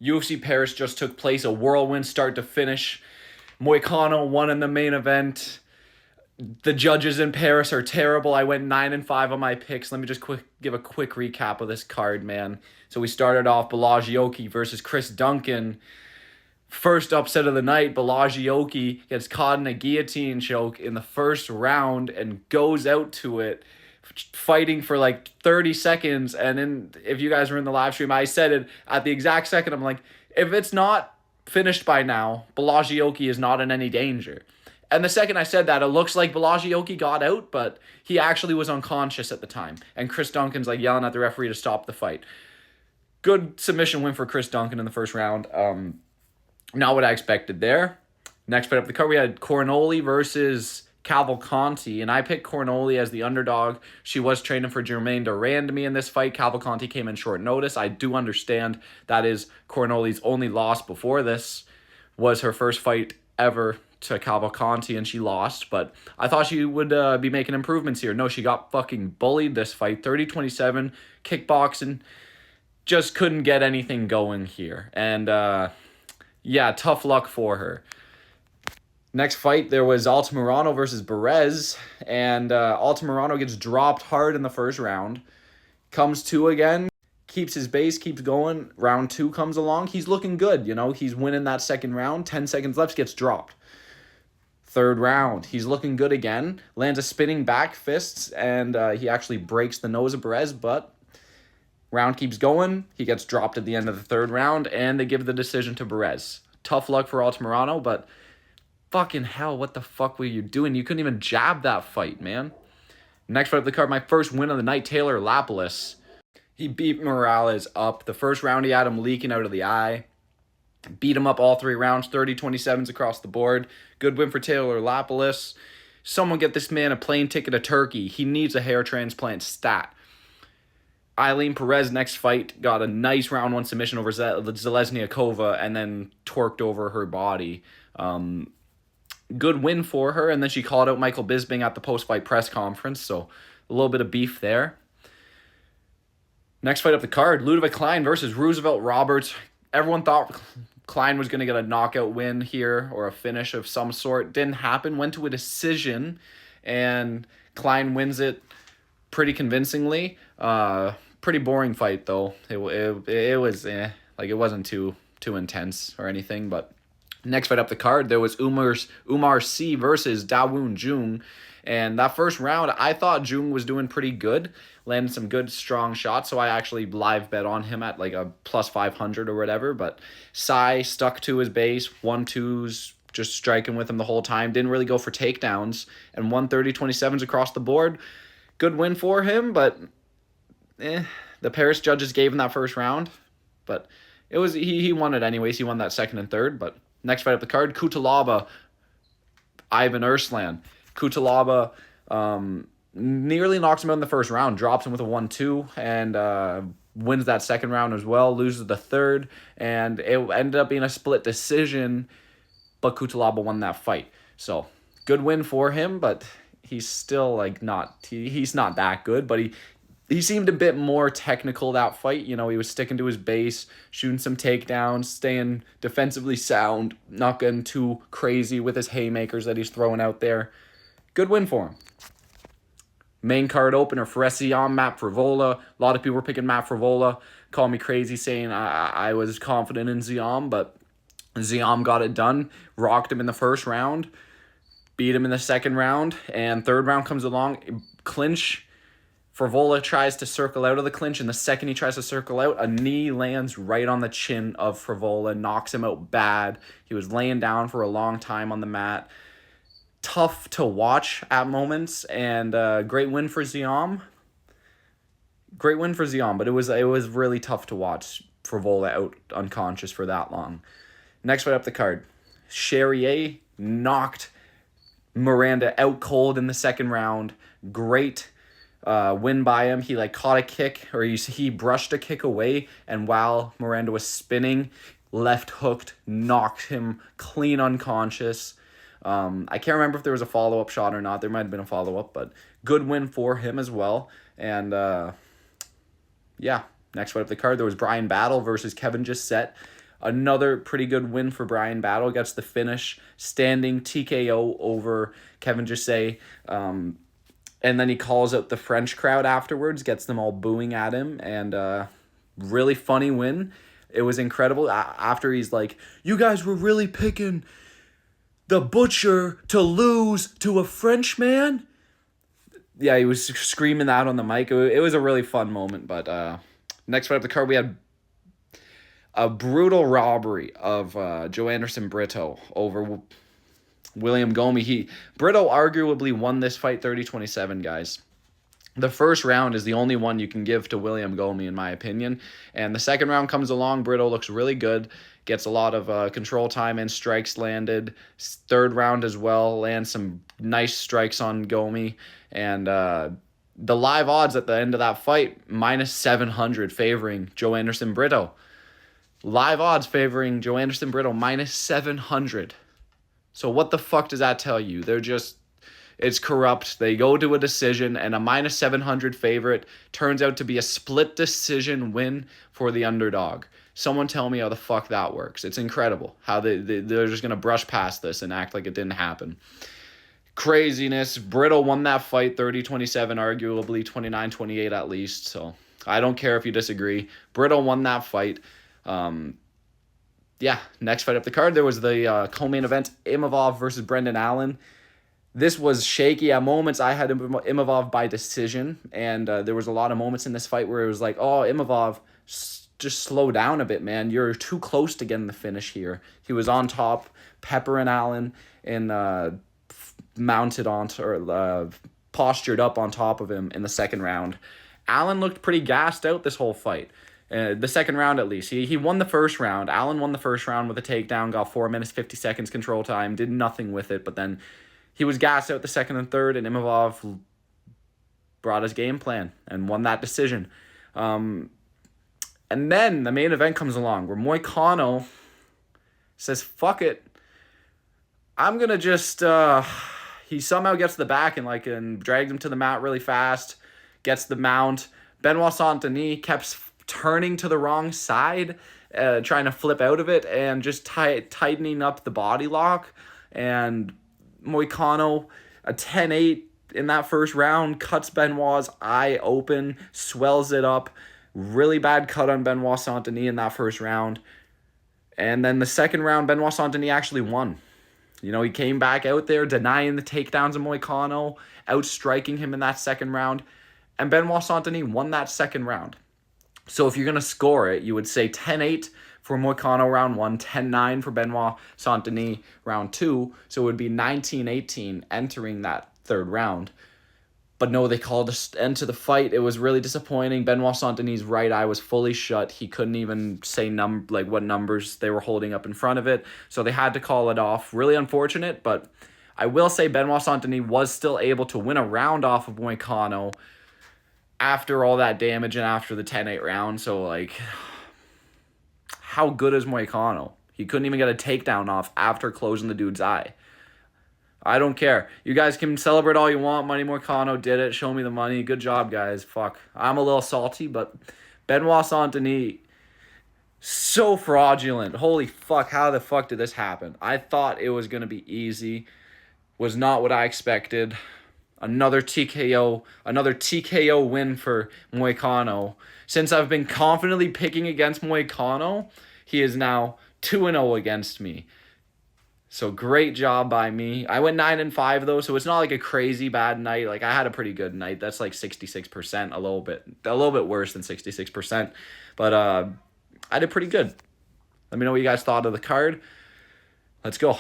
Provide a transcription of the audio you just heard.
UFC Paris just took place, a whirlwind start to finish. Moicano won in the main event. The judges in Paris are terrible. I went 9-5 on my picks. Let me just give a quick recap of this card, man. So we started off Balaji versus Chris Duncan. First upset of the night, Balaji gets caught in a guillotine choke in the first round and goes out to it, fighting for like 30 seconds. And then, if you guys were in the live stream, I said it at the exact second. I'm like, if it's not finished by now, Balaji is not in any danger. And the second I said that, it looks like Balaji got out, but he actually was unconscious at the time. And Chris Duncan's like yelling at the referee to stop the fight. Good submission win for Chris Duncan in the first round. Not what I expected there. Next fight up the card, we had Cornoli versus Cavalcanti, and I picked Cornoli as the underdog. She was training for Germaine de Randamie in this fight. Cavalcanti came in short notice. I do understand that is Cornoli's only loss before this. Was her first fight ever to Cavalcanti, and she lost, but I thought she would be making improvements here. No, she got fucking bullied this fight. 30-27, kickboxing. Just couldn't get anything going here. And, yeah, tough luck for her. Next fight, there was Altamirano versus Perez, and Altamirano gets dropped hard in the first round. Comes to again, keeps his base, keeps going. Round 2 comes along. He's looking good, He's winning that second round. 10 seconds left, gets dropped. Third round, he's looking good again. Lands a spinning back fists, and he actually breaks the nose of Perez, but round keeps going. He gets dropped at the end of the third round, and they give the decision to Perez. Tough luck for Altamirano, but fucking hell, what the fuck were you doing? You couldn't even jab that fight, man. Next fight of the card, my first win of the night, Taylor Lapilus. He beat Morales up. The first round, he had him leaking out of the eye. Beat him up all 3 rounds, 30-27s across the board. Good win for Taylor Lapilus. Someone get this man a plane ticket to Turkey. He needs a hair transplant stat. Eileen Perez, next fight, got a nice round 1 submission over Zalesniakova and then torqued over her body. Good win for her, and then she called out Michael Bisping at the post-fight press conference, so a little bit of beef there. Next fight up the card, Ludovic Klein versus Roosevelt Roberts. Everyone thought Klein was going to get a knockout win here or a finish of some sort. Didn't happen. Went to a decision, and Klein wins it pretty convincingly. Pretty boring fight, though. It was like it wasn't too intense or anything. But next fight up the card, there was Umar Sy versus Dawoon Jung. And that first round, I thought Jung was doing pretty good. Landed some good, strong shots, so I actually live bet on him at like a plus 500 or whatever. But Sy stuck to his base, 1-2s, just striking with him the whole time. Didn't really go for takedowns, and won 30-27s across the board. Good win for him, but the Paris judges gave him that first round. But it was he won it anyways. He won that second and third. But next fight up the card, Kutalaba, Ivan Erslan. Kutalaba nearly knocks him out in the first round, drops him with a 1-2, and wins that second round as well, loses the third, and it ended up being a split decision, but Kutalaba won that fight. So, good win for him, but he's still like he's not that good, but he seemed a bit more technical that fight. He was sticking to his base, shooting some takedowns, staying defensively sound, not getting too crazy with his haymakers that he's throwing out there. Good win for him. Main card opener, Fressian, Matt Frivola. A lot of people were picking Matt Frivola. Call me crazy saying I was confident in Ziam, but Ziam got it done. Rocked him in the first round. Beat him in the second round. And third round comes along. Clinch. Frivola tries to circle out of the clinch. And the second he tries to circle out, a knee lands right on the chin of Frivola. Knocks him out bad. He was laying down for a long time on the mat. Tough to watch at moments, and great win for Ziam. Great win for Ziam, but it was really tough to watch Frivola out unconscious for that long. Next fight up the card, Charrier knocked Miranda out cold in the second round. Great win by him. He caught a kick, or he brushed a kick away, and while Miranda was spinning, left hooked, knocked him clean unconscious. I can't remember if there was a follow-up shot or not. There might have been a follow-up, but good win for him as well. And, yeah, next fight up the card, there was Brian Battle versus Kevin Gisette. Another pretty good win for Brian Battle. Gets the finish, standing TKO over Kevin Gisset. And then he calls out the French crowd afterwards, gets them all booing at him, and really funny win. It was incredible. After he's like, you guys were really picking the Butcher to lose to a Frenchman? Yeah, he was screaming that on the mic. It was a really fun moment. But next fight up the card, we had a brutal robbery of Joe Anderson Brito over William Gomi. Brito arguably won this fight 30-27, guys. The first round is the only one you can give to William Gomi, in my opinion. And the second round comes along. Brito looks really good. Gets a lot of control time and strikes landed. Third round as well. Lands some nice strikes on Gomi. And the live odds at the end of that fight, -700 favoring Joe Anderson Brito. Live odds favoring Joe Anderson Brito, -700. So what the fuck does that tell you? It's corrupt. They go to a decision, and a -700 favorite turns out to be a split decision win for the underdog. Someone tell me how the fuck that works. It's incredible how they're just going to brush past this and act like it didn't happen. Craziness. Brito won that fight 30-27, arguably 29-28 at least. So I don't care if you disagree. Brito won that fight. Yeah, next fight up the card, there was the co-main event, Imavov versus Brendan Allen. This was shaky at moments. I had Imavov by decision, and there was a lot of moments in this fight where it was like, oh, Imavov, just slow down a bit, man. You're too close to getting the finish here. He was on top, peppering Allen, and mounted onto, or postured up on top of him in the second round. Allen looked pretty gassed out this whole fight. The second round, at least. He won the first round. Allen won the first round with a takedown, got 4 minutes, 50 seconds control time, did nothing with it, but then he was gassed out the second and third, and Imavov brought his game plan and won that decision. And then the main event comes along where Moicano says, fuck it. I'm going to just... he somehow gets the back and drags him to the mat really fast, gets the mount. Benoit Saint-Denis kept turning to the wrong side, trying to flip out of it, and just tightening up the body lock. And Moicano, a 10-8 in that first round, cuts Benoit's eye open, swells it up. Really bad cut on Benoit Saint-Denis in that first round. And then the second round, Benoit Saint-Denis actually won. You know, he came back out there denying the takedowns of Moicano, outstriking him in that second round. And Benoit Saint-Denis won that second round. So if you're going to score it, you would say 10-8 for Moicano round 1, 10-9 for Benoit Saint-Denis round 2. So it would be 19-18 entering that third round. But no, they called an end to the fight. It was really disappointing. Benoit Saint-Denis' right eye was fully shut. He couldn't even say what numbers they were holding up in front of it. So they had to call it off. Really unfortunate, but I will say Benoit Saint-Denis was still able to win a round off of Moicano after all that damage and after the 10-8 round. So, how good is Moicano? He couldn't even get a takedown off after closing the dude's eye. I don't care. You guys can celebrate all you want. Money Moicano did it. Show me the money. Good job, guys. Fuck. I'm a little salty, but Benoit Saint-Denis, so fraudulent. Holy fuck. How the fuck did this happen? I thought it was going to be easy. Was not what I expected. Another TKO win for Moicano. Since I've been confidently picking against Moicano, he is now 2-0 against me. So great job by me. I went 9-5 though, so it's not like a crazy bad night. I had a pretty good night. That's 66%, a little bit worse than 66%. But I did pretty good. Let me know what you guys thought of the card. Let's go.